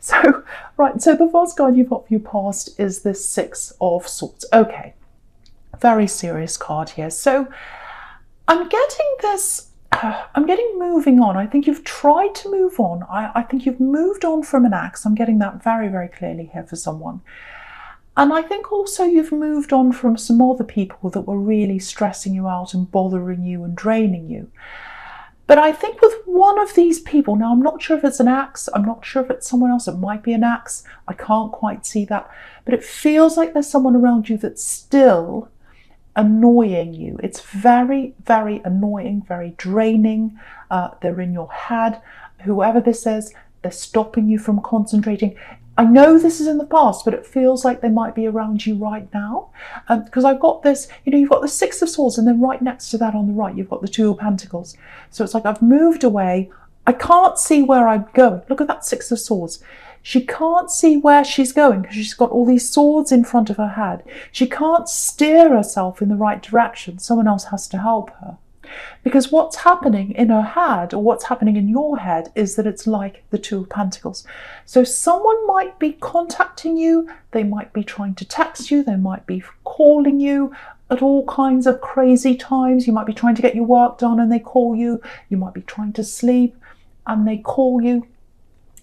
So, right, so the first card you've got for your past is this Six of Swords. Okay, very serious card here. So I'm getting this, I'm getting moving on. I think you've tried to move on. I think you've moved on from an ex. I'm getting that very, very clearly here for someone. And I think also you've moved on from some other people that were really stressing you out and bothering you and draining you. But I think with one of these people, now I'm not sure if it's an ex, I'm not sure if it's someone else, it might be an ex, I can't quite see that, but it feels like there's someone around you that's still annoying you. It's very, very annoying, very draining. They're in your head. Whoever this is, they're stopping you from concentrating. I know this is in the past, but it feels like they might be around you right now. Because I've got this, you've got the Six of Swords, and then right next to that on the right, you've got the Two of Pentacles. So it's like I've moved away. I can't see where I'm going. Look at that Six of Swords. She can't see where she's going because she's got all these swords in front of her head. She can't steer herself in the right direction. Someone else has to help her. Because what's happening in her head, or what's happening in your head, is that it's like the Two of Pentacles. So someone might be contacting you, they might be trying to text you, they might be calling you at all kinds of crazy times. You might be trying to get your work done and they call you. You might be trying to sleep and they call you.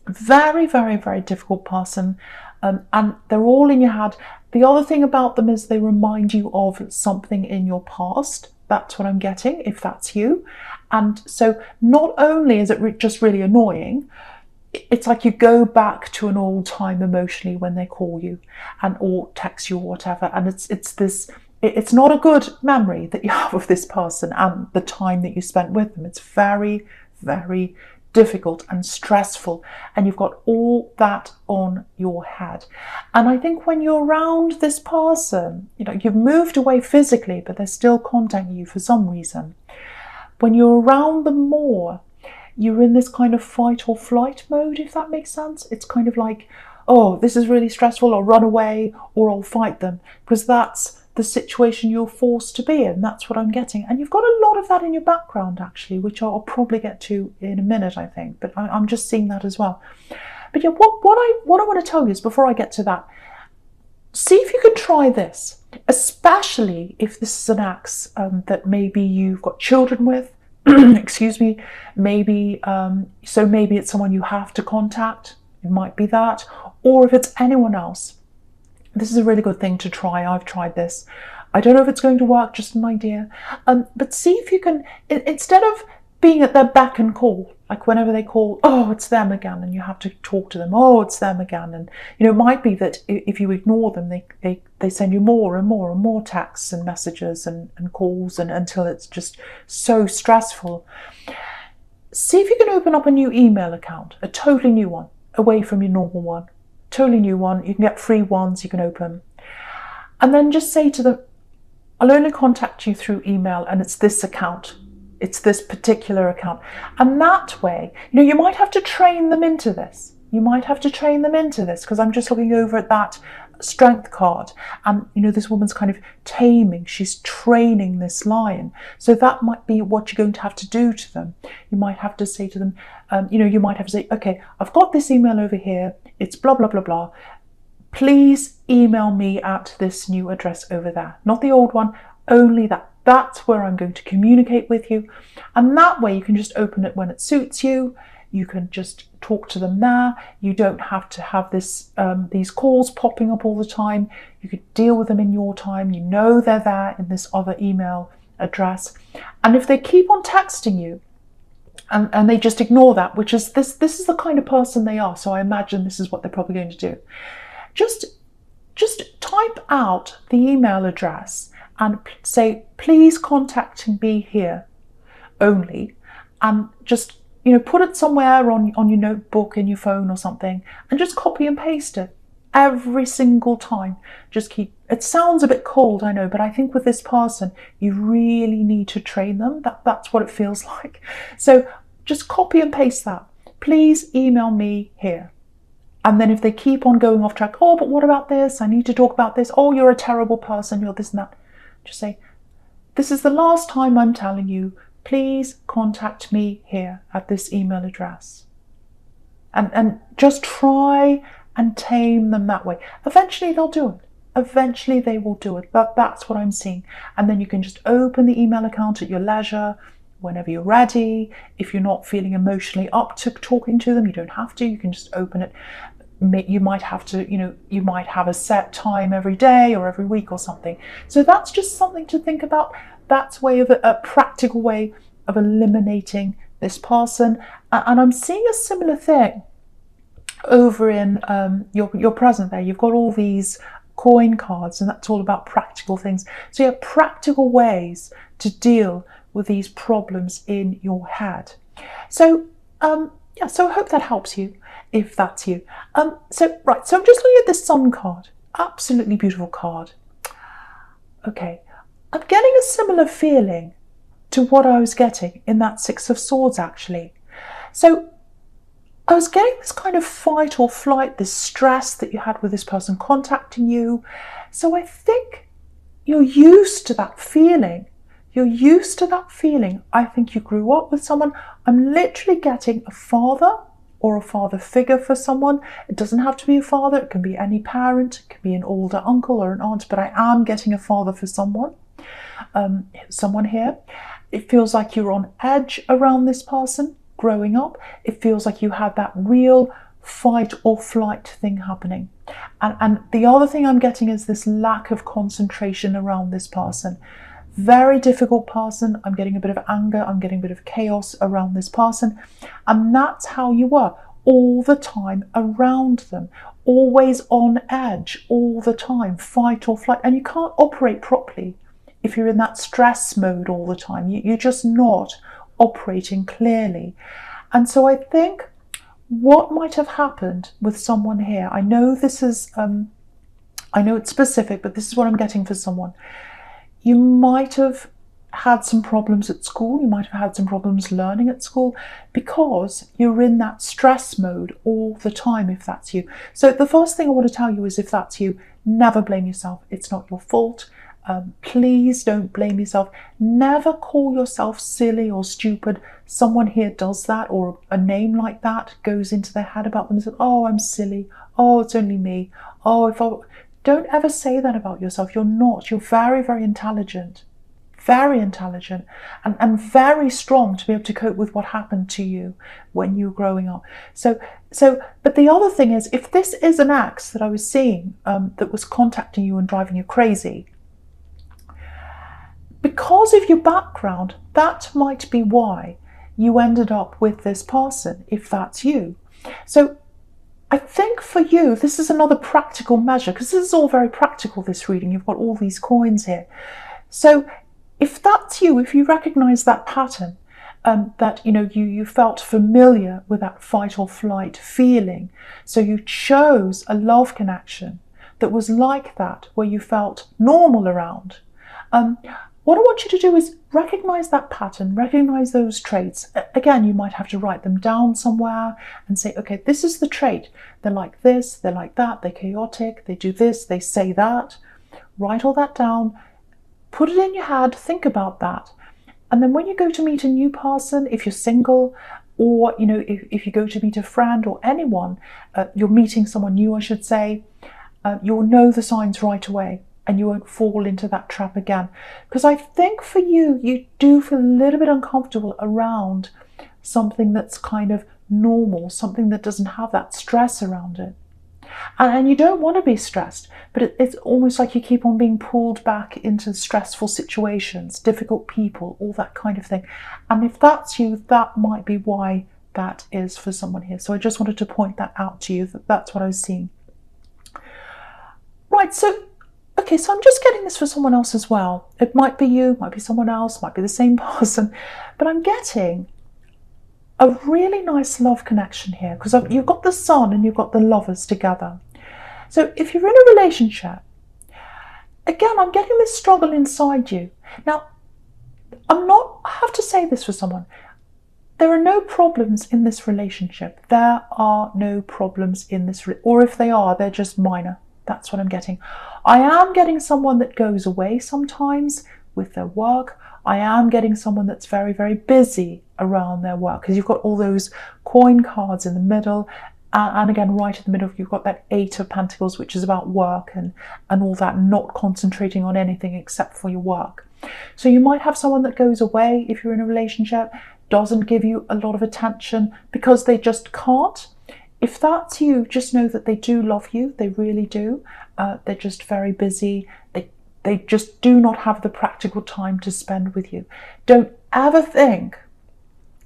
Very, very, very difficult person. And they're all in your head. The other thing about them is they remind you of something in your past. That's what I'm getting, if that's you. And so not only is it just really annoying, it's like you go back to an old time emotionally when they call you and or text you or whatever. And it's not a good memory that you have of this person and the time that you spent with them. It's very, very difficult and stressful, and you've got all that on your head. And I think when you're around this person, you've moved away physically, but they're still contacting you for some reason. When you're around them more, you're in this kind of fight or flight mode, if that makes sense. It's kind of like, oh, this is really stressful, I'll run away or I'll fight them, because that's the situation you're forced to be in. That's what I'm getting. And you've got a lot of that in your background, actually, which I'll probably get to in a minute, I think. But I'm just seeing that as well. But yeah, what I want to tell you is, before I get to that, see if you can try this, especially if this is an ex that maybe you've got children with, excuse me, maybe it's someone you have to contact. It might be that. Or if it's anyone else. This is a really good thing to try. I've tried this. I don't know if it's going to work, just an idea. But see if you can, instead of being at their beck and call, like whenever they call, oh, it's them again, and you have to talk to them, oh, it's them again. And, it might be that if you ignore them, they send you more and more and more texts and messages and calls, and until it's just so stressful. See if you can open up a new email account, a totally new one, away from your normal one. Totally new one. You can get free ones you can open. And then just say to them, I'll only contact you through email, and it's this account. It's this particular account. And that way, you might have to train them into this. You might have to train them into this, because I'm just looking over at that strength card, and this woman's kind of taming, she's training this lion. So that might be what you're going to have to do to them. You might have to say to them, you might have to say, okay, I've got this email over here, it's blah blah blah blah, please email me at this new address over there, not the old one, only that's where I'm going to communicate with you. And that way you can just open it when it suits you. You can just talk to them there. You don't have to have these calls popping up all the time. You could deal with them in your time. They're there in this other email address. And if they keep on texting you and they just ignore that, which is this is the kind of person they are. So I imagine this is what they're probably going to do. Just type out the email address and say, please contact me here only, and just put it somewhere on your notebook, in your phone or something, and just copy and paste it every single time. It sounds a bit cold, I know, but I think with this person, you really need to train them. That's what it feels like. So just copy and paste that. Please email me here. And then if they keep on going off track, oh, but what about this? I need to talk about this. Oh, you're a terrible person. You're this and that. Just say, this is the last time I'm telling you, please contact me here at this email address. and just try and tame them that way. Eventually they'll do it. Eventually they will do it. That's what I'm seeing. And then you can just open the email account at your leisure, whenever you're ready. If you're not feeling emotionally up to talking to them, you don't have to. You can just open it. You might have to, you might have a set time every day or every week or something. So that's just something to think about. That's a practical way of eliminating this person. And I'm seeing a similar thing over in your present there. You've got all these coin cards, and that's all about practical things. So you have practical ways to deal with these problems in your head. So so I hope that helps you, if that's you. So I'm just looking at this Sun card. Absolutely beautiful card. Okay, I'm getting a similar feeling to what I was getting in that Six of Swords, actually. So I was getting this kind of fight or flight, this stress that you had with this person contacting you. So I think you're used to that feeling. You're used to that feeling. I think you grew up with someone. I'm literally getting a father or a father figure for someone. It doesn't have to be a father. It can be any parent. It can be an older uncle or an aunt, but I am getting a father for someone. Someone here. It feels like you're on edge around this person growing up. It feels like you had that real fight or flight thing happening. And the other thing I'm getting is this lack of concentration around this person. Very difficult person. I'm getting a bit of anger. I'm getting a bit of chaos around this person. And that's how you were all the time around them. Always on edge all the time. Fight or flight. And you can't operate properly if you're in that stress mode all the time. You're just not operating clearly. And so I think what might have happened with someone here, I know this is, I know it's specific, but this is what I'm getting for someone. You might have had some problems at school. You might have had some problems learning at school because you're in that stress mode all the time, if that's you. So the first thing I want to tell you is, if that's you, never blame yourself. It's not your fault. Please don't blame yourself. Never call yourself silly or stupid. Someone here does that, or a name like that goes into their head about them and says, oh, I'm silly. Oh, it's only me. Oh, don't ever say that about yourself. You're not. You're very, very intelligent. Very intelligent and very strong to be able to cope with what happened to you when you were growing up. But the other thing is, if this is an ex that I was seeing that was contacting you and driving you crazy, because of your background, that might be why you ended up with this person, if that's you. So I think for you, this is another practical measure, because this is all very practical, this reading. You've got all these coins here. So if that's you, if you recognize that pattern, that you felt familiar with that fight or flight feeling, so you chose a love connection that was like that, where you felt normal around, what I want you to do is recognize that pattern, recognize those traits. Again, you might have to write them down somewhere and say, okay, this is the trait. They're like this, they're like that, they're chaotic, they do this, they say that. Write all that down, put it in your head, think about that. And then when you go to meet a new person, if you're single, or if you go to meet a friend or anyone, you're meeting someone new, I should say, you'll know the signs right away. And you won't fall into that trap again. Because I think for you, you do feel a little bit uncomfortable around something that's kind of normal, something that doesn't have that stress around it. And you don't want to be stressed, but it's almost like you keep on being pulled back into stressful situations, difficult people, all that kind of thing. And if that's you, that might be why that is for someone here. So I just wanted to point that out to you, that's what I was seeing. Right, so okay, so I'm just getting this for someone else as well. It might be you, might be someone else, might be the same person, but I'm getting a really nice love connection here, because you've got the Sun and you've got the Lovers together. So if you're in a relationship, again, I'm getting this struggle inside you. Now, I have to say this for someone. There are no problems in this relationship. There are no problems in this, or if they are, they're just minor. That's what I'm getting. I am getting someone that goes away sometimes with their work. I am getting someone that's very, very busy around their work, because you've got all those coin cards in the middle, and again, right in the middle, you've got that 8 of Pentacles, which is about work and all that, not concentrating on anything except for your work. So you might have someone that goes away if you're in a relationship, doesn't give you a lot of attention because they just can't. If that's you, just know that they do love you. They really do. They're just very busy. They just do not have the practical time to spend with you. Don't ever think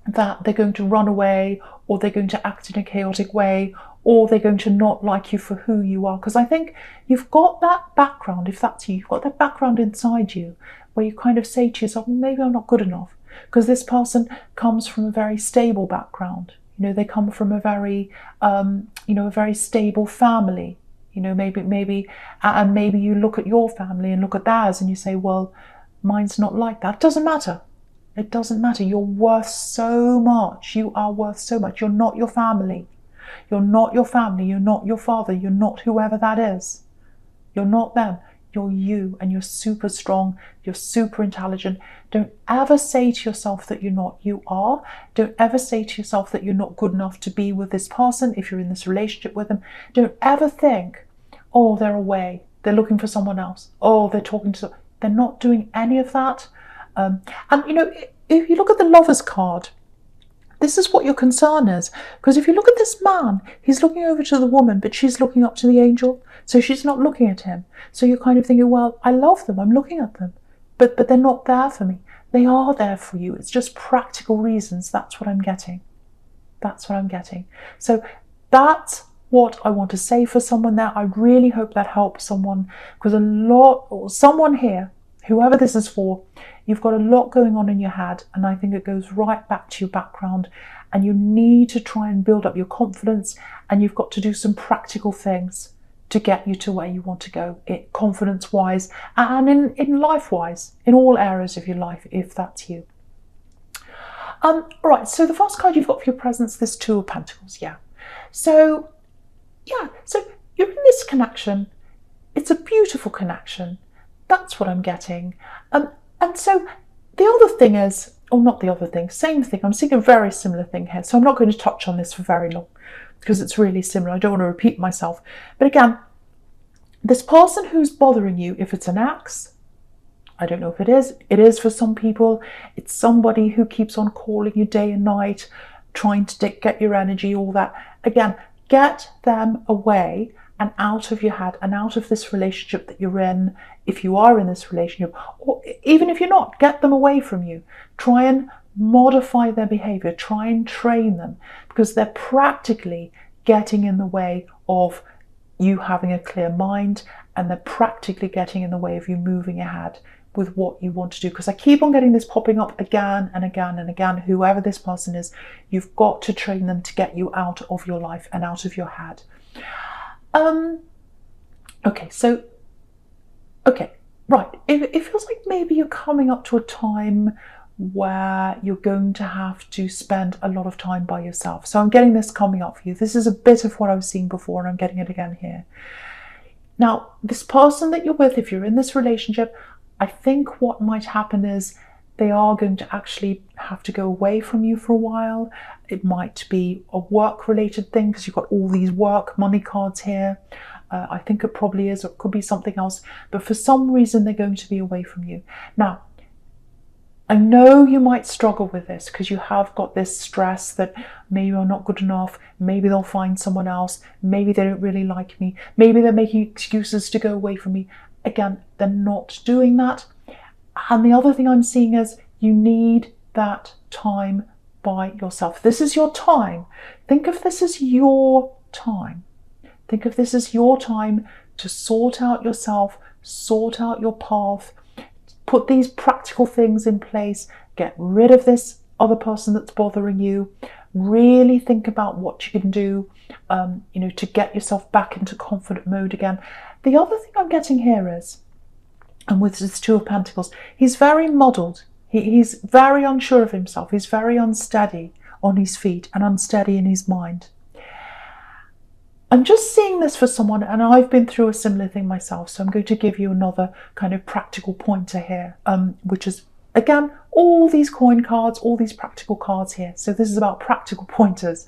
that they're going to run away, or they're going to act in a chaotic way, or they're going to not like you for who you are. Because I think you've got that background, if that's you, you've got that background inside you where you kind of say to yourself, well, maybe I'm not good enough. Because this person comes from a very stable background. You know, they come from a very, a very stable family. You know, maybe you look at your family and look at theirs and you say, well, mine's not like that. It doesn't matter. It doesn't matter. You're worth so much. You are worth so much. You're not your family. You're not your family. You're not your father. You're not whoever that is. You're not them. You're you, and you're super strong. You're super intelligent. Don't ever say to yourself that you're not. You are. Don't ever say to yourself that you're not good enough to be with this person if you're in this relationship with them. Don't ever think, oh, they're away. They're looking for someone else. Oh, they're talking to someone. They're not doing any of that. And, you know, if you look at the Lover's card, this is what your concern is. Because if you look at this man, he's looking over to the woman, but she's looking up to the angel. So she's not looking at him. So you're kind of thinking, well, I love them. I'm looking at them. But they're not there for me. They are there for you. It's just practical reasons. That's what I'm getting. That's what I'm getting. So that's what I want to say for someone there. I really hope that helps someone, because someone here, whoever this is for, you've got a lot going on in your head, and I think it goes right back to your background, and you need to try and build up your confidence, and you've got to do some practical things to get you to where you want to go, confidence-wise and in life-wise, in all areas of your life, if that's you. Right, so the first card you've got for your presence, this 2 of Pentacles, So you're in this connection. It's a beautiful connection. That's what I'm getting. And so the other thing is, or not the other thing, same thing. I'm seeing a very similar thing here. So I'm not going to touch on this for very long because it's really similar. I don't want to repeat myself. But again, this person who's bothering you, if it's an ex, I don't know if it is. It is for some people. It's somebody who keeps on calling you day and night, trying to get your energy, all that. Again, get them away and out of your head and out of this relationship that you're in. If you are in this relationship, or even if you're not, get them away from you. Try and modify their behavior. Try and train them, because they're practically getting in the way of you having a clear mind, and they're practically getting in the way of you moving ahead with what you want to do. Because I keep on getting this popping up again and again and again. Whoever this person is, you've got to train them to get you out of your life and out of your head. Right. It feels like maybe you're coming up to a time where you're going to have to spend a lot of time by yourself. So I'm getting this coming up for you. This is a bit of what I was seeing before, and I'm getting it again here. Now, this person that you're with, if you're in this relationship, I think what might happen is they are going to actually have to go away from you for a while. It might be a work-related thing, because you've got all these work money cards here. I think it probably is, or it could be something else. But for some reason, they're going to be away from you. Now, I know you might struggle with this because you have got this stress that maybe you're not good enough, maybe they'll find someone else, maybe they don't really like me, maybe they're making excuses to go away from me. Again, they're not doing that. And the other thing I'm seeing is you need that time by yourself. This is your time. Think of this as your time. Think of this as your time to sort out yourself, sort out your path, put these practical things in place, get rid of this other person that's bothering you, really think about what you can do, to get yourself back into confident mode again. The other thing I'm getting here is, and with this 2 of Pentacles, he's very muddled. He's very unsure of himself. He's very unsteady on his feet and unsteady in his mind. I'm just seeing this for someone, and I've been through a similar thing myself, so I'm going to give you another kind of practical pointer here, which is Again, all these coin cards, all these practical cards here. So this is about practical pointers.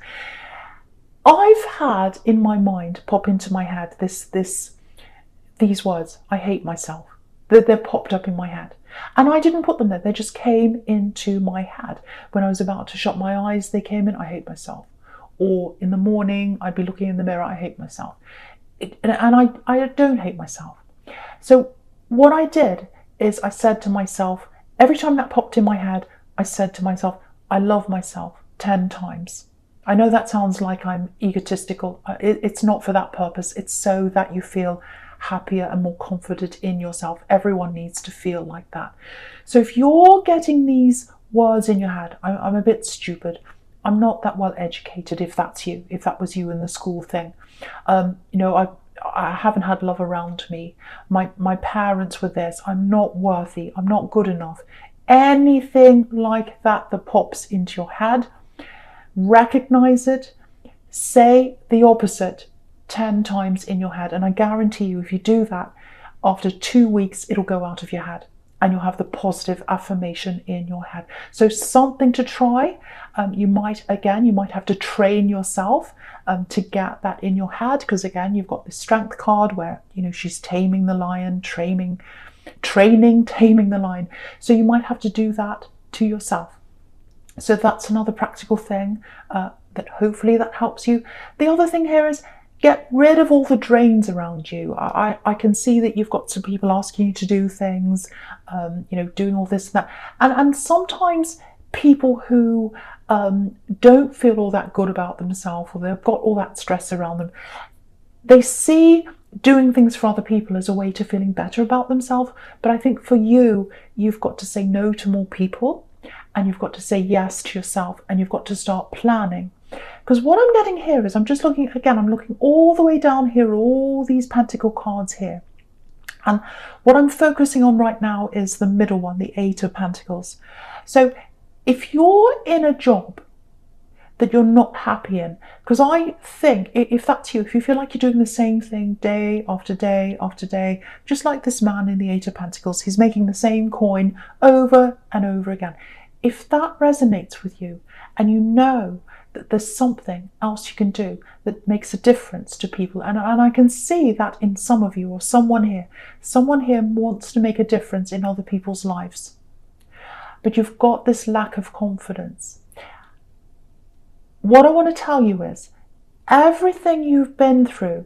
I've had in my mind pop into my head these words, I hate myself. They're popped up in my head. And I didn't put them there. They just came into my head. When I was about to shut my eyes, they came in, I hate myself. Or in the morning, I'd be looking in the mirror, I hate myself. And I don't hate myself. So what I did is I said to myself, every time that popped in my head, I said to myself, I love myself 10 times. I know that sounds like I'm egotistical. It's not for that purpose. It's so that you feel happier and more confident in yourself. Everyone needs to feel like that. So if you're getting these words in your head, I'm a bit stupid. I'm not that well educated, if that's you, if that was you in the school thing. I haven't had love around me. My parents were this. I'm not worthy. I'm not good enough. Anything like that pops into your head, recognize it, say the opposite 10 times in your head. And I guarantee you, if you do that, after 2 weeks, it'll go out of your head and you'll have the positive affirmation in your head. So something to try. You might have to train yourself to get that in your head, because again, you've got the strength card where, she's taming the lion, taming the lion. So you might have to do that to yourself. So that's another practical thing that hopefully that helps you. The other thing here is get rid of all the drains around you. I can see that you've got some people asking you to do things, doing all this and that. And sometimes people who don't feel all that good about themselves, or they've got all that stress around them, they see doing things for other people as a way to feeling better about themselves. But I think for you, you've got to say no to more people, and you've got to say yes to yourself, and you've got to start planning. Because what I'm getting here is, I'm looking all the way down here, all these pentacle cards here. And what I'm focusing on right now is the middle one, the 8 of Pentacles. So if you're in a job that you're not happy in, because I think if that's you, if you feel like you're doing the same thing day after day after day, just like this man in the 8 of Pentacles, he's making the same coin over and over again. If that resonates with you, and you know that there's something else you can do that makes a difference to people, and I can see that in some of you, or someone here wants to make a difference in other people's lives, but you've got this lack of confidence. What I want to tell you is, everything you've been through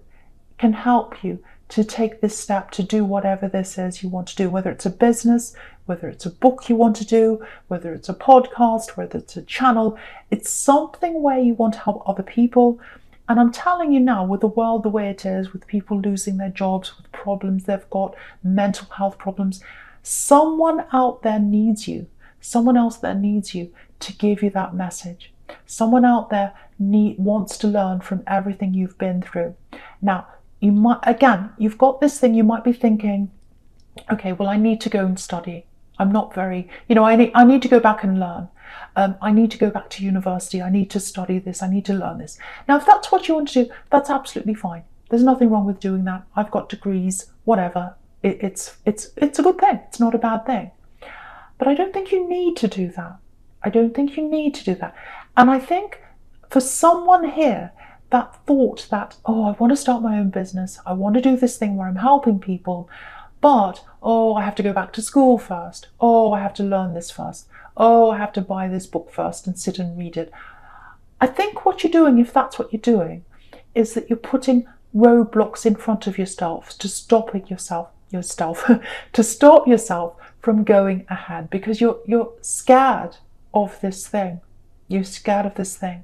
can help you to take this step to do whatever this is you want to do, whether it's a business, whether it's a book you want to do, whether it's a podcast, whether it's a channel. It's something where you want to help other people. And I'm telling you now, with the world the way it is, with people losing their jobs, with problems they've got, mental health problems, someone out there needs you. Someone else there needs you to give you that message. Someone out there wants to learn from everything you've been through. Now, you've got this thing, you might be thinking, okay, well, I need to go and study. I'm not very, I need to go back and learn. I need to go back to university. I need to study this. I need to learn this. Now, if that's what you want to do, that's absolutely fine. There's nothing wrong with doing that. I've got degrees, whatever. It's a good thing. It's not a bad thing. But I don't think you need to do that. And I think for someone here, that thought that, I want to start my own business. I want to do this thing where I'm helping people. But, I have to go back to school first. I have to learn this first. I have to buy this book first and sit and read it. I think what you're doing, if that's what you're doing, is that you're putting roadblocks in front of yourself to stop yourself from going ahead, because you're scared of this thing. You're scared of this thing.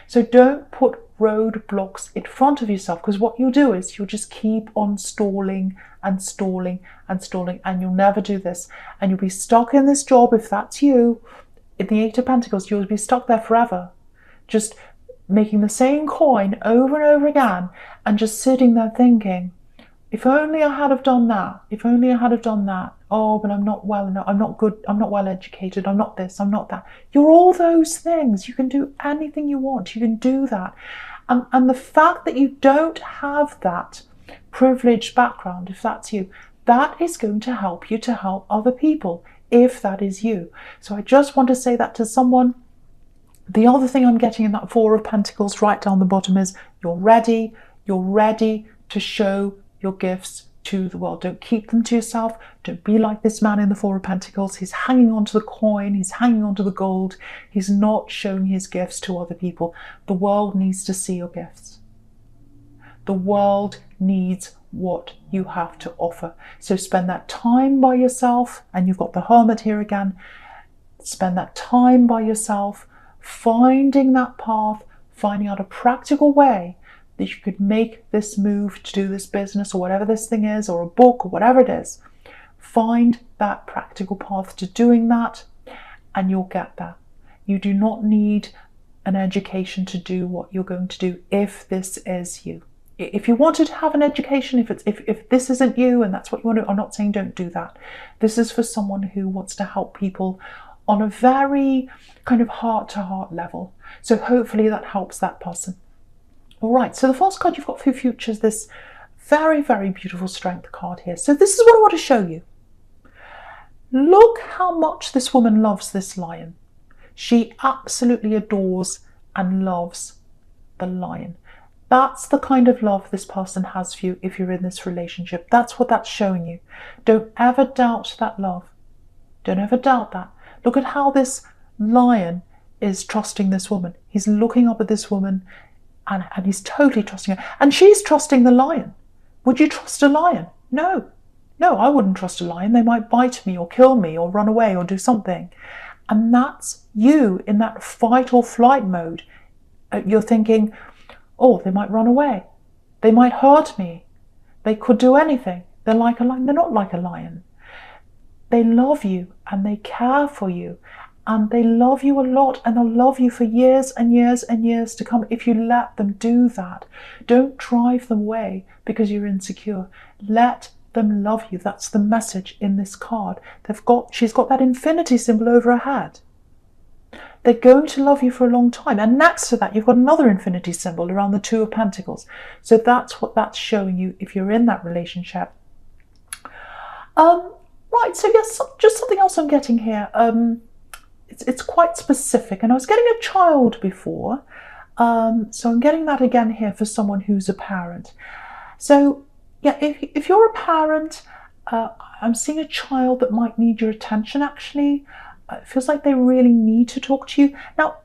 So don't put roadblocks in front of yourself, because what you'll do is you'll just keep on stalling and stalling and stalling, and you'll never do this, and you'll be stuck in this job. If that's you, in the 8 of Pentacles, you'll be stuck there forever, just making the same coin over and over again, and just sitting there thinking, if only I had have done that, if only I had have done that. But I'm not well enough, I'm not good, I'm not well educated, I'm not this, I'm not that. You're all those things. You can do anything you want, you can do that. And the fact that you don't have that privileged background, if that's you, that is going to help you to help other people if that is you. So I just want to say that to someone. The other thing I'm getting in that Four of Pentacles right down the bottom is you're ready to show your gifts to the world. Don't keep them to yourself. Don't be like this man in the Four of Pentacles. He's hanging on to the coin. He's hanging on to the gold. He's not showing his gifts to other people. The world needs to see your gifts. The world needs what you have to offer. So spend that time by yourself, and you've got the Hermit here again. Spend that time by yourself, finding that path, finding out a practical way that you could make this move to do this business or whatever this thing is, or a book or whatever it is. Find that practical path to doing that, and you'll get there. You do not need an education to do what you're going to do if this is you. If you wanted to have an education, if this isn't you and that's what you want to, I'm not saying don't do that. This is for someone who wants to help people on a very kind of heart-to-heart level. So hopefully that helps that person. All right, so the first card you've got for your future is this very, very beautiful Strength card here. So this is what I want to show you. Look how much this woman loves this lion. She absolutely adores and loves the lion. That's the kind of love this person has for you if you're in this relationship. That's what that's showing you. Don't ever doubt that love. Don't ever doubt that. Look at how this lion is trusting this woman. He's looking up at this woman and he's totally trusting her. And she's trusting the lion. Would you trust a lion? No. No, I wouldn't trust a lion. They might bite me or kill me or run away or do something. And that's you in that fight or flight mode. You're thinking, oh, they might run away. They might hurt me. They could do anything. They're like a lion. They're not like a lion. They love you and they care for you. And they love you a lot, and they'll love you for years and years and years to come if you let them do that. Don't drive them away because you're insecure. Let them love you. That's the message in this card. She's got that infinity symbol over her head. They're going to love you for a long time. And next to that, you've got another infinity symbol around the Two of Pentacles. So that's what that's showing you if you're in that relationship. Right, so yes, just something else I'm getting here. It's quite specific. And I was getting a child before. So I'm getting that again here for someone who's a parent. So yeah, if you're a parent, I'm seeing a child that might need your attention actually. It feels like they really need to talk to you. Now,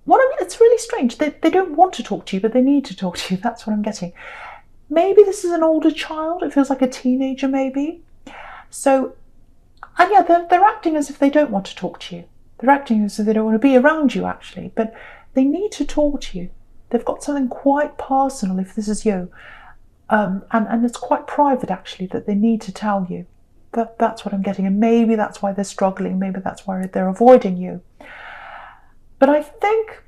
it's really strange. They don't want to talk to you, but they need to talk to you. That's what I'm getting. Maybe this is an older child. It feels like a teenager maybe. So, and yeah, they're acting as if they don't want to talk to you. They're acting as if they don't want to be around you actually, but they need to talk to you. They've got something quite personal if this is you. And it's quite private actually that they need to tell you. That's what I'm getting, and maybe that's why they're struggling, maybe that's why they're avoiding you. But I think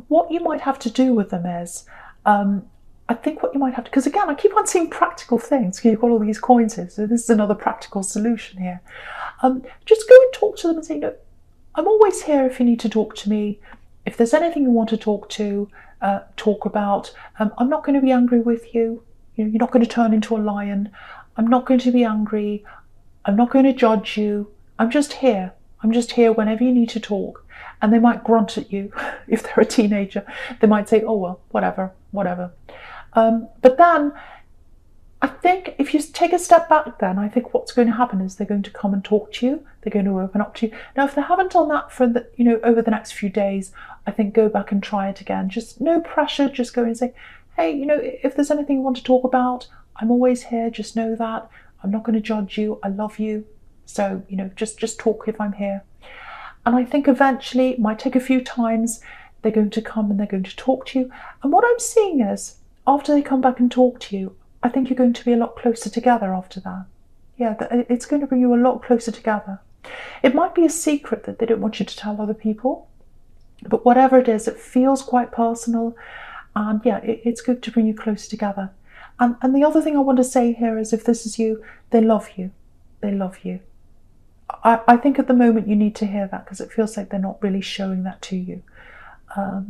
what you might have to do with them is, because again, I keep on seeing practical things, you've got all these coins here, so this is another practical solution here. Just go and talk to them and say, look, I'm always here if you need to talk to me. If there's anything you want to talk about, I'm not going to be angry with you. You're not going to turn into a lion. I'm not going to be angry. I'm not going to judge you. I'm just here. I'm just here whenever you need to talk. And they might grunt at you if they're a teenager. They might say, oh, well, whatever. But then I think if you take a step back then, I think what's going to happen is they're going to come and talk to you. They're going to open up to you. Now, if they haven't done that for over the next few days, I think go back and try it again. Just no pressure. Just go and say, hey, if there's anything you want to talk about, I'm always here. Just know that. I'm not going to judge you. I love you. So, just talk if I'm here. And I think eventually, it might take a few times, they're going to come and they're going to talk to you. And what I'm seeing is, after they come back and talk to you, I think you're going to be a lot closer together after that. Yeah, it's going to bring you a lot closer together. It might be a secret that they don't want you to tell other people. But whatever it is, it feels quite personal. And yeah, it's good to bring you closer together. And the other thing I want to say here is if this is you, they love you. They love you. I think at the moment you need to hear that because it feels like they're not really showing that to you.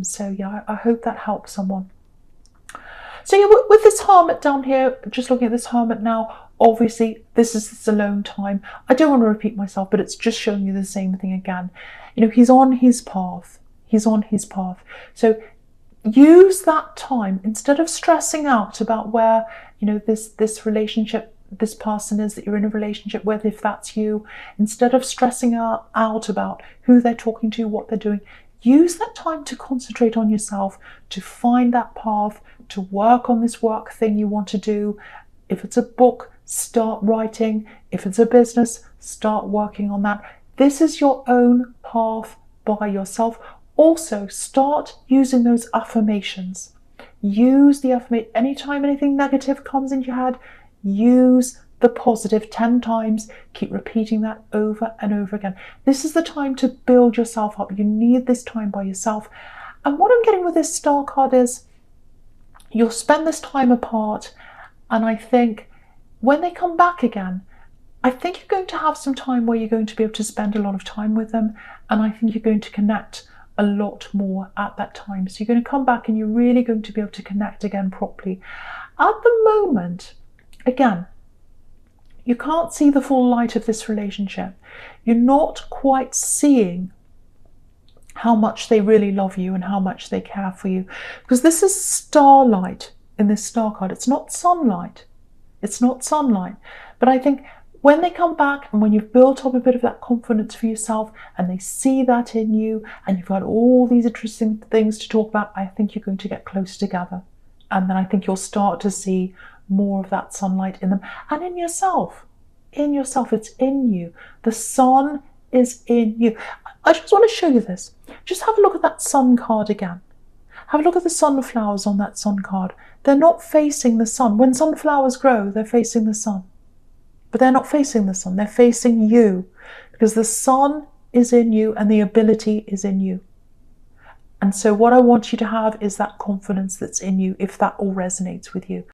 So yeah, I hope that helps someone. So yeah, with this hermit down here, just looking at this hermit now, Obviously, this is this alone time. I don't want to repeat myself, but it's just showing you the same thing again. You know, he's on his path. He's on his path. So use that time instead of stressing out about where, you know, this relationship, this person is that you're in a relationship with, if that's you. Instead of stressing out about who they're talking to, what they're doing, use that time to concentrate on yourself, to find that path, to work on this work thing you want to do. If it's a book, start writing. If it's a business, start working on that. This is your own path by yourself. Also, start using those affirmations. Use the affirmation. Anytime anything negative comes into your head, use the positive 10 times. Keep repeating that over and over again. This is the time to build yourself up. You need this time by yourself. And what I'm getting with this star card is you'll spend this time apart, and I think when they come back again, I think you're going to have some time where you're going to be able to spend a lot of time with them, and I think you're going to connect a lot more at that time. So you're going to come back and you're really going to be able to connect again properly. At the moment, again, you can't see the full light of this relationship. You're not quite seeing how much they really love you and how much they care for you, because this is starlight in this star card. It's not sunlight. It's not sunlight. But I think when they come back and when you've built up a bit of that confidence for yourself and they see that in you and you've got all these interesting things to talk about, I think you're going to get close together. And then I think you'll start to see more of that sunlight in them and in yourself. In yourself, it's in you. The sun is in you. I just want to show you this. Just have a look at that sun card again. Have a look at the sunflowers on that sun card. They're not facing the sun. When sunflowers grow, they're facing the sun. But they're not facing the sun. They're facing you, because the sun is in you and the ability is in you. And so what I want you to have is that confidence that's in you, if that all resonates with you.